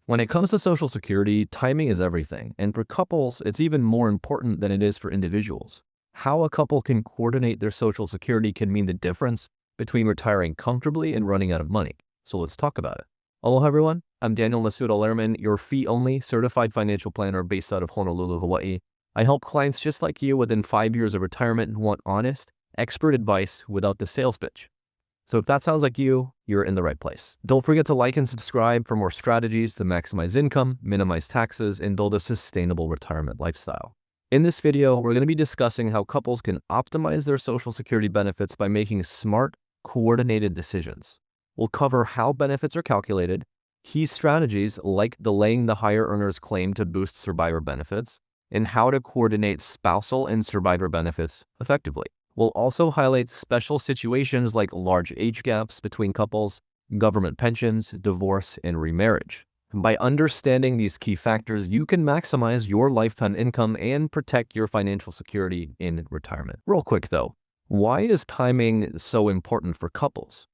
When it comes to Social Security, timing is everything, and for couples, it's even more important than it is for individuals. How a couple can coordinate their Social Security can mean the difference between retiring comfortably and running out of money. So let's talk about it. Aloha everyone, I'm Daniel Masuda Lehrman, your fee-only certified financial planner based out of Honolulu, Hawaii. I help clients just like you within 5 years of retirement who want honest, expert advice without the sales pitch. So if that sounds like you, you're in the right place. Don't forget to like and subscribe for more strategies to maximize income, minimize taxes, and build a sustainable retirement lifestyle. In this video, we're going to be discussing how couples can optimize their Social Security benefits by making smart, coordinated decisions. We'll cover how benefits are calculated, key strategies like delaying the higher earner's claim to boost survivor benefits, and how to coordinate spousal and survivor benefits effectively. We'll also highlight special situations like large age gaps between couples, government pensions, divorce, and remarriage. By understanding these key factors, you can maximize your lifetime income and protect your financial security in retirement. Real quick though, why is timing so important for couples?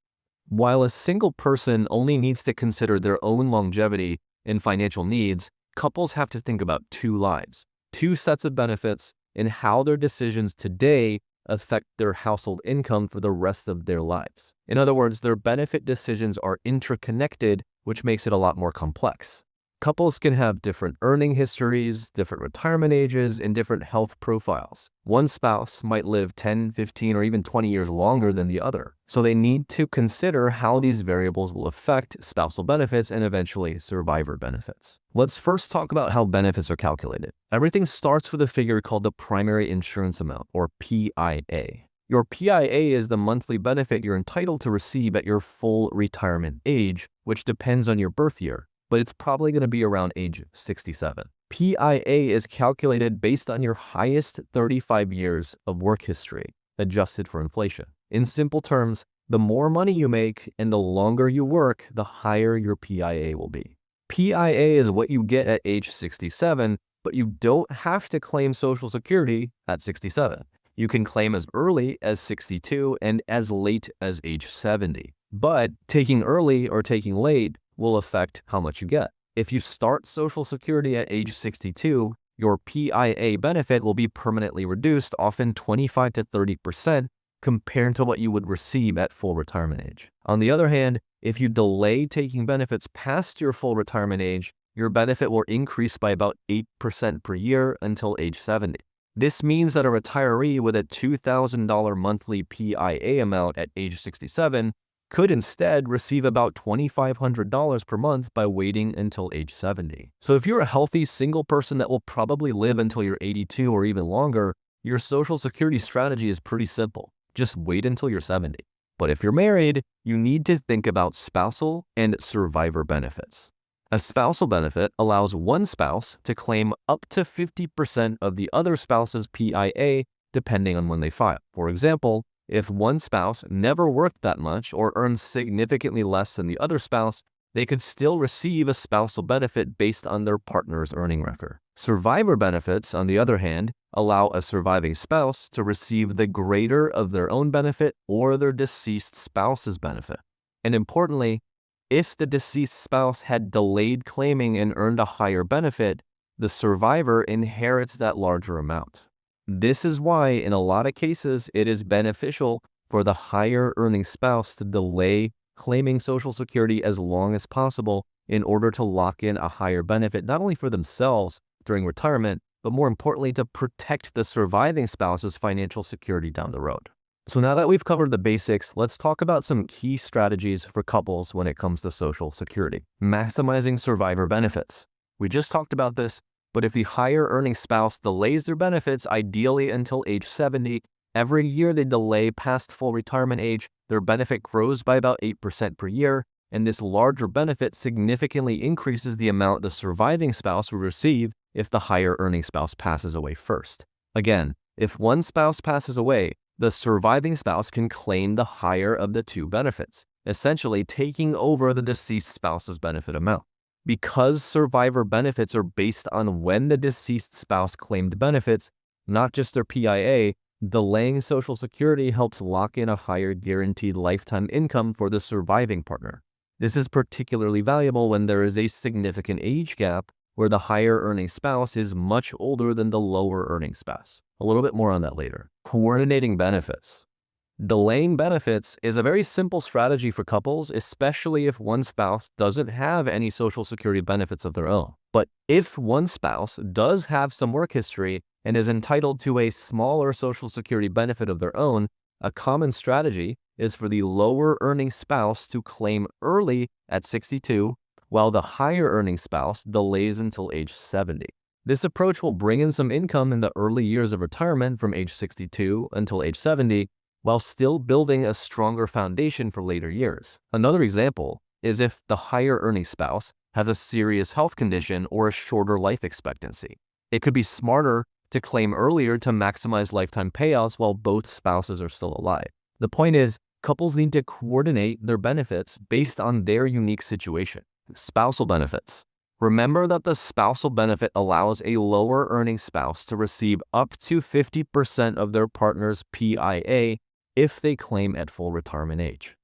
While a single person only needs to consider their own longevity and financial needs, couples have to think about two lives, two sets of benefits, and how their decisions today affect their household income for the rest of their lives. In other words, their benefit decisions are interconnected, which makes it a lot more complex. Couples can have different earning histories, different retirement ages, and different health profiles. One spouse might live 10, 15, or even 20 years longer than the other. So they need to consider how these variables will affect spousal benefits and eventually survivor benefits. Let's first talk about how benefits are calculated. Everything starts with a figure called the primary insurance amount, or PIA. Your PIA is the monthly benefit you're entitled to receive at your full retirement age, which depends on your birth year, but it's probably going to be around age 67. PIA is calculated based on your highest 35 years of work history, adjusted for inflation. In simple terms, the more money you make and the longer you work, the higher your PIA will be. PIA is what you get at age 67, but you don't have to claim Social Security at 67. You can claim as early as 62 and as late as age 70. But taking early or taking late will affect how much you get. If you start Social Security at age 62, your PIA benefit will be permanently reduced, often 25 to 30% compared to what you would receive at full retirement age. On the other hand, if you delay taking benefits past your full retirement age, your benefit will increase by about 8% per year until age 70. This means that a retiree with a $2,000 monthly PIA amount at age 67 could instead receive about $2,500 per month by waiting until age 70. So if you're a healthy single person that will probably live until you're 82 or even longer, your Social Security strategy is pretty simple. Just wait until you're 70. But if you're married, you need to think about spousal and survivor benefits. A spousal benefit allows one spouse to claim up to 50% of the other spouse's PIA depending on when they file. For example, if one spouse never worked that much or earns significantly less than the other spouse, they could still receive a spousal benefit based on their partner's earning record. Survivor benefits, on the other hand, allow a surviving spouse to receive the greater of their own benefit or their deceased spouse's benefit. And importantly, if the deceased spouse had delayed claiming and earned a higher benefit, the survivor inherits that larger amount. This is why, in a lot of cases, it is beneficial for the higher earning spouse to delay claiming Social Security as long as possible in order to lock in a higher benefit, not only for themselves during retirement, but more importantly, to protect the surviving spouse's financial security down the road. So now that we've covered the basics, let's talk about some key strategies for couples when it comes to Social Security. Maximizing survivor benefits. We just talked about this. But if the higher earning spouse delays their benefits, ideally until age 70, every year they delay past full retirement age, their benefit grows by about 8% per year, and this larger benefit significantly increases the amount the surviving spouse will receive if the higher earning spouse passes away first. Again, if one spouse passes away, the surviving spouse can claim the higher of the two benefits, essentially taking over the deceased spouse's benefit amount. Because survivor benefits are based on when the deceased spouse claimed benefits, not just their PIA, delaying Social Security helps lock in a higher guaranteed lifetime income for the surviving partner. This is particularly valuable when there is a significant age gap where the higher earning spouse is much older than the lower earning spouse. A little bit more on that later. Coordinating benefits. Delaying benefits is a very simple strategy for couples, especially if one spouse doesn't have any Social Security benefits of their own. But if one spouse does have some work history and is entitled to a smaller Social Security benefit of their own, a common strategy is for the lower earning spouse to claim early at 62, while the higher earning spouse delays until age 70. This approach will bring in some income in the early years of retirement from age 62 until age 70, while still building a stronger foundation for later years. Another example is if the higher earning spouse has a serious health condition or a shorter life expectancy. It could be smarter to claim earlier to maximize lifetime payouts while both spouses are still alive. The point is, couples need to coordinate their benefits based on their unique situation. Spousal benefits. Remember that the spousal benefit allows a lower earning spouse to receive up to 50% of their partner's PIA if they claim at full retirement age.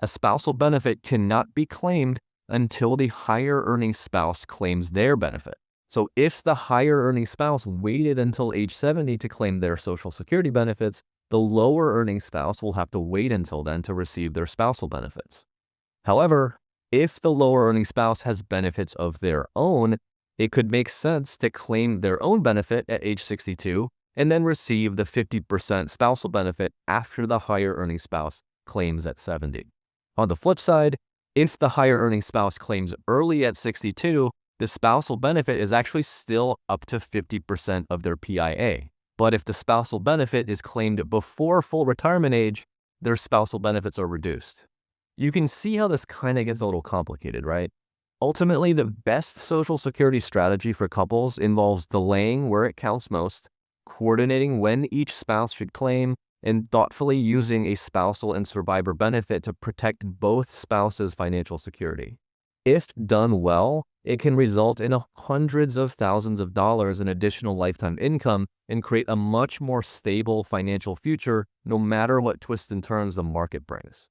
A spousal benefit cannot be claimed until the higher earning spouse claims their benefit. So if the higher earning spouse waited until age 70 to claim their Social Security benefits, the lower earning spouse will have to wait until then to receive their spousal benefits. However, if the lower earning spouse has benefits of their own, it could make sense to claim their own benefit at age 62 and then receive the 50% spousal benefit after the higher earning spouse claims at 70. On the flip side, if the higher earning spouse claims early at 62, the spousal benefit is actually still up to 50% of their PIA. But if the spousal benefit is claimed before full retirement age, their spousal benefits are reduced. You can see how this kind of gets a little complicated, right? Ultimately, the best Social Security strategy for couples involves delaying where it counts most, coordinating when each spouse should claim, and thoughtfully using a spousal and survivor benefit to protect both spouses' financial security. If done well, it can result in hundreds of thousands of dollars in additional lifetime income and create a much more stable financial future no matter what twists and turns the market brings.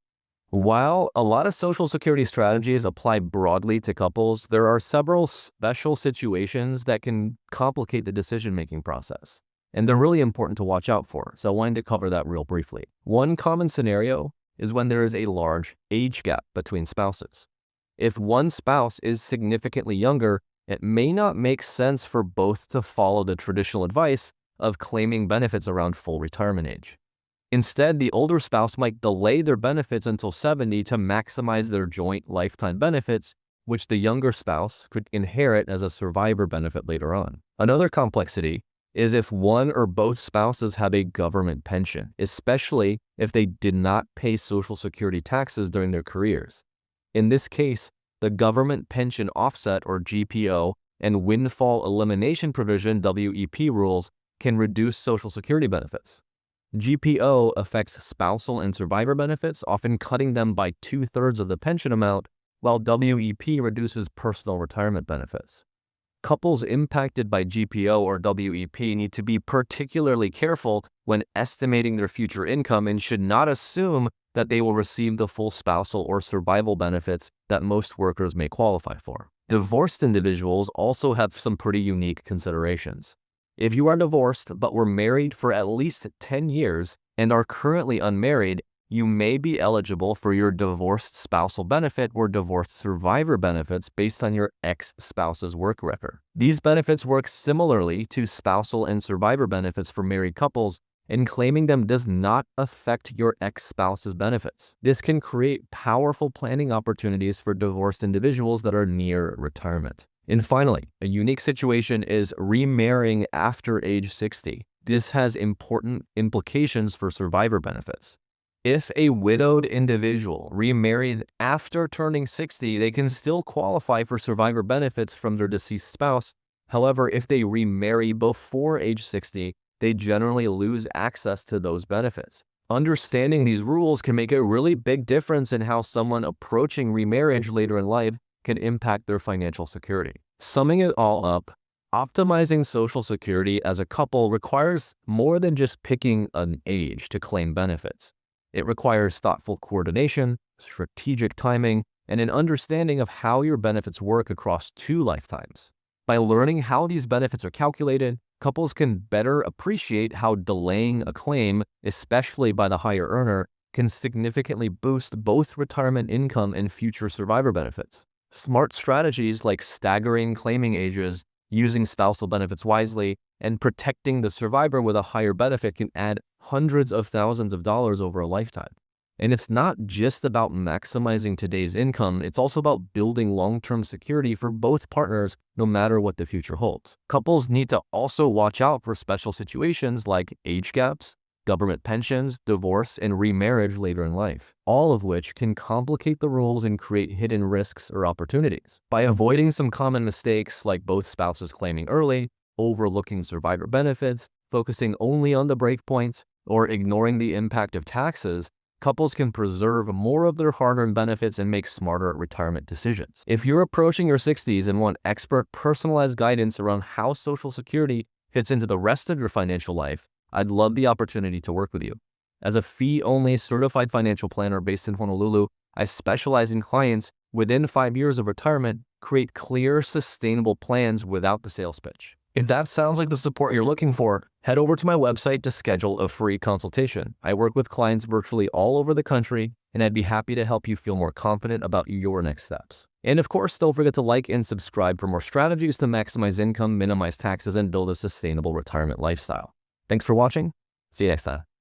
While a lot of Social Security strategies apply broadly to couples, there are several special situations that can complicate the decision-making process, and they're really important to watch out for, so I wanted to cover that real briefly. One common scenario is when there is a large age gap between spouses. If one spouse is significantly younger, it may not make sense for both to follow the traditional advice of claiming benefits around full retirement age. Instead, the older spouse might delay their benefits until 70 to maximize their joint lifetime benefits, which the younger spouse could inherit as a survivor benefit later on. Another complexity is if one or both spouses have a government pension, especially if they did not pay Social Security taxes during their careers. In this case, the government pension offset or GPO and windfall elimination provision WEP rules can reduce Social Security benefits. GPO affects spousal and survivor benefits, often cutting them by 2/3 of the pension amount, while WEP reduces personal retirement benefits. Couples impacted by GPO or WEP need to be particularly careful when estimating their future income and should not assume that they will receive the full spousal or survival benefits that most workers may qualify for. Divorced individuals also have some pretty unique considerations. If you are divorced but were married for at least 10 years and are currently unmarried, you may be eligible for your divorced spousal benefit or divorced survivor benefits based on your ex-spouse's work record. These benefits work similarly to spousal and survivor benefits for married couples, and claiming them does not affect your ex-spouse's benefits. This can create powerful planning opportunities for divorced individuals that are near retirement. And finally, a unique situation is remarrying after age 60. This has important implications for survivor benefits. If a widowed individual remarried after turning 60, they can still qualify for survivor benefits from their deceased spouse. However, if they remarry before age 60, they generally lose access to those benefits. Understanding these rules can make a really big difference in how someone approaching remarriage later in life can impact their financial security. Summing it all up, optimizing Social Security as a couple requires more than just picking an age to claim benefits. It requires thoughtful coordination, strategic timing, and an understanding of how your benefits work across 2 lifetimes. By learning how these benefits are calculated, couples can better appreciate how delaying a claim, especially by the higher earner, can significantly boost both retirement income and future survivor benefits. Smart strategies like staggering claiming ages, using spousal benefits wisely, and protecting the survivor with a higher benefit can add hundreds of thousands of dollars over a lifetime. And it's not just about maximizing today's income, it's also about building long-term security for both partners no matter what the future holds. Couples need to also watch out for special situations like age gaps, government pensions, divorce, and remarriage later in life, all of which can complicate the rules and create hidden risks or opportunities. By avoiding some common mistakes like both spouses claiming early, overlooking survivor benefits, focusing only on the breakpoints, or ignoring the impact of taxes, couples can preserve more of their hard-earned benefits and make smarter retirement decisions. If you're approaching your 60s and want expert personalized guidance around how Social Security fits into the rest of your financial life, I'd love the opportunity to work with you. As a fee-only certified financial planner based in Honolulu, I specialize in clients within 5 years of retirement create clear, sustainable plans without the sales pitch. If that sounds like the support you're looking for, head over to my website to schedule a free consultation. I work with clients virtually all over the country, and I'd be happy to help you feel more confident about your next steps. And of course, don't forget to like and subscribe for more strategies to maximize income, minimize taxes, and build a sustainable retirement lifestyle. Thanks for watching. See you next time.